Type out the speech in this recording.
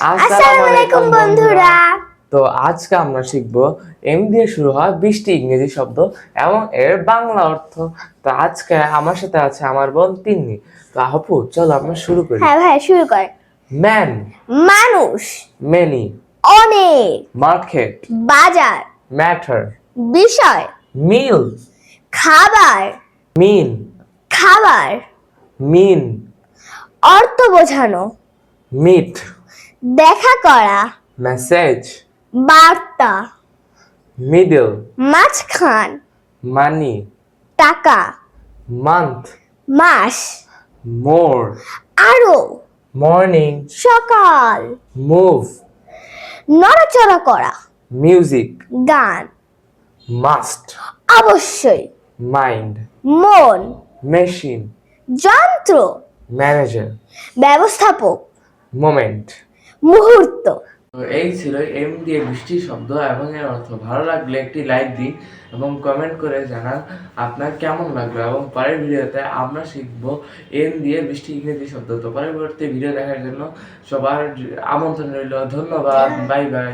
আসসালামু আলাইকুম বন্ধুরা। তো আজকে আমরা শিখবো এম দিয়ে শুরু হয় 20টি ইংরেজি শব্দ এবং এর বাংলা অর্থ। তো আজকে আমার সাথে আছে আমার বোন তিন্নি। তো আপু চলো আমরা শুরু করি। হ্যাঁ ভাই, শুরু কর। ম্যান, মানুষ, মেনি, অনেক, মার্কেট, বাজার, ম্যাটার, বিষয়, মিল, খাবার, মিন, খাবার, মিন, অর্থ বোঝানো, মিট, দেখা করা, মেসেজ, বার্তা, মিডল, মাঝখান, মানি, টাকা, মান্থ, মাস, মোর, আরো, মর্নিং, সকাল, মুভ, নড়াচড়া করা, মিউজিক, গান, মাস্ট, অবশ্যই, মাইন্ড, মন, মেশিন, যন্ত্র, ম্যানেজার, ব্যবস্থাপক, মোমেন্ট। মুহূর্ত। তো এই ছিল এম দিয়ে 20টি শব্দ এবং এর অর্থ। ভালো লাগলে একটি লাইক দিন এবং কমেন্ট করে জানান আপনার কেমন লাগলো। এবং পরের ভিডিওতে আমরা শিখবো এম দিয়ে 20টি ইংরেজি শব্দ। তো পরবর্তী ভিডিও দেখার জন্য সবার আমন্ত্রণ রইল। ধন্যবাদ, বাই বাই।